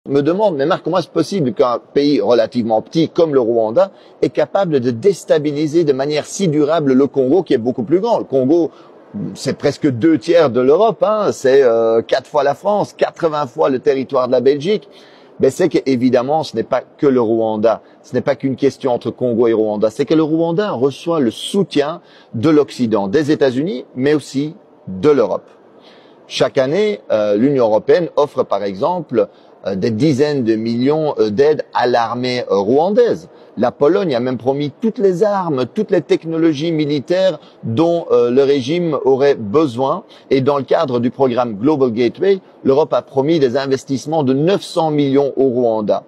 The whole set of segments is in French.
me demande, mais Marc, comment est-ce possible qu'un pays relativement petit comme le Rwanda est capable de déstabiliser de manière si durable le Congo qui est beaucoup plus grand? Le Congo, c'est presque 2/3 de l'Europe, hein, c'est 4 fois la France, 80 fois le territoire de la Belgique. Ben c'est qu'évidemment, ce n'est pas que le Rwanda, ce n'est pas qu'une question entre Congo et Rwanda, c'est que le Rwanda reçoit le soutien de l'Occident, des États-Unis, mais aussi de l'Europe. Chaque année, l'Union européenne offre par exemple des dizaines de millions d'aides à l'armée rwandaise. La Pologne a même promis toutes les armes, toutes les technologies militaires dont le régime aurait besoin. Et dans le cadre du programme Global Gateway, l'Europe a promis des investissements de 900 millions au Rwanda.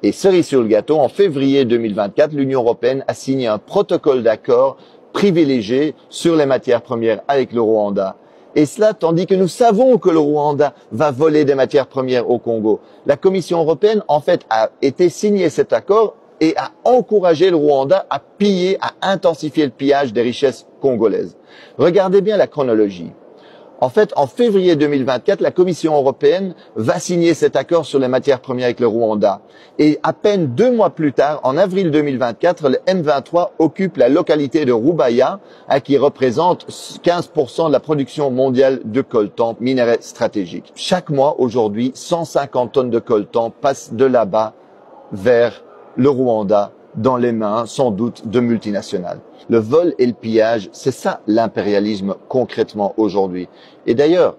Et cerise sur le gâteau, en février 2024, l'Union européenne a signé un protocole d'accord privilégié sur les matières premières avec le Rwanda. Et cela tandis que nous savons que le Rwanda va voler des matières premières au Congo. La Commission européenne, en fait, a été signé cet accord et a encouragé le Rwanda à piller, à intensifier le pillage des richesses congolaises. Regardez bien la chronologie. En fait, en février 2024, la Commission européenne va signer cet accord sur les matières premières avec le Rwanda. Et à peine 2 mois plus tard, en avril 2024, le M23 occupe la localité de Rubaya, qui représente 15% de la production mondiale de coltan, minerai stratégique. Chaque mois, aujourd'hui, 150 tonnes de coltan passent de là-bas vers le Rwanda, dans les mains, sans doute, de multinationales. Le vol et le pillage, c'est ça l'impérialisme concrètement aujourd'hui. Et d'ailleurs,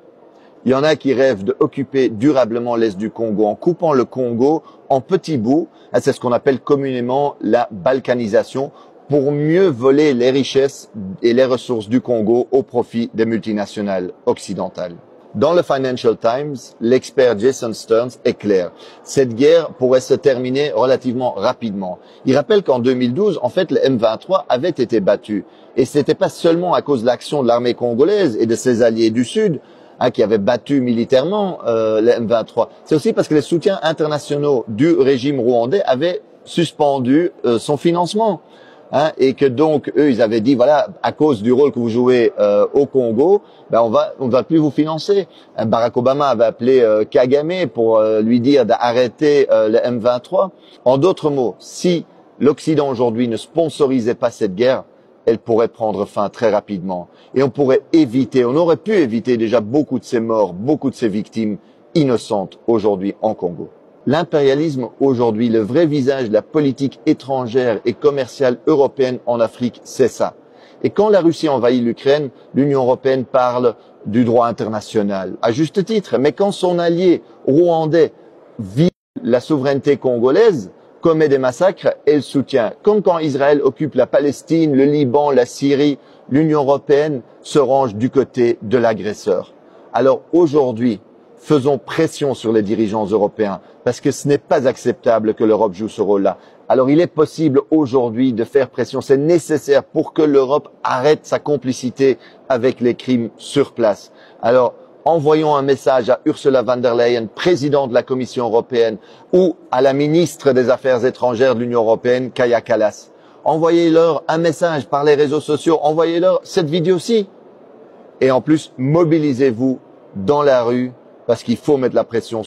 il y en a qui rêvent d'occuper durablement l'Est du Congo en coupant le Congo en petits bouts. C'est ce qu'on appelle communément la balkanisation, pour mieux voler les richesses et les ressources du Congo au profit des multinationales occidentales. Dans le Financial Times, l'expert Jason Stearns est clair. Cette guerre pourrait se terminer relativement rapidement. Il rappelle qu'en 2012, en fait, le M23 avait été battu. Et ce n'était pas seulement à cause de l'action de l'armée congolaise et de ses alliés du Sud, qui avaient battu militairement le M23. C'est aussi parce que les soutiens internationaux du régime rwandais avaient suspendu son financement. Et que donc eux ils avaient dit voilà, à cause du rôle que vous jouez au Congo, ben on va plus vous financer. Barack Obama avait appelé Kagame pour lui dire d'arrêter le M23. En d'autres mots, si l'Occident aujourd'hui ne sponsorisait pas cette guerre, elle pourrait prendre fin très rapidement et on aurait pu éviter déjà beaucoup de ces morts, beaucoup de ces victimes innocentes aujourd'hui en Congo. L'impérialisme aujourd'hui, le vrai visage de la politique étrangère et commerciale européenne en Afrique, c'est ça. Et quand la Russie envahit l'Ukraine, l'Union européenne parle du droit international, à juste titre. Mais quand son allié rwandais vit la souveraineté congolaise, commet des massacres, elle soutient. Comme quand Israël occupe la Palestine, le Liban, la Syrie, l'Union européenne se range du côté de l'agresseur. Alors aujourd'hui, faisons pression sur les dirigeants européens parce que ce n'est pas acceptable que l'Europe joue ce rôle-là. Alors il est possible aujourd'hui de faire pression, c'est nécessaire pour que l'Europe arrête sa complicité avec les crimes sur place. Alors envoyons un message à Ursula von der Leyen, présidente de la Commission européenne, ou à la ministre des Affaires étrangères de l'Union européenne, Kaja Kallas. Envoyez-leur un message par les réseaux sociaux, envoyez-leur cette vidéo-ci. Et en plus, mobilisez-vous dans la rue, parce qu'il faut mettre la pression.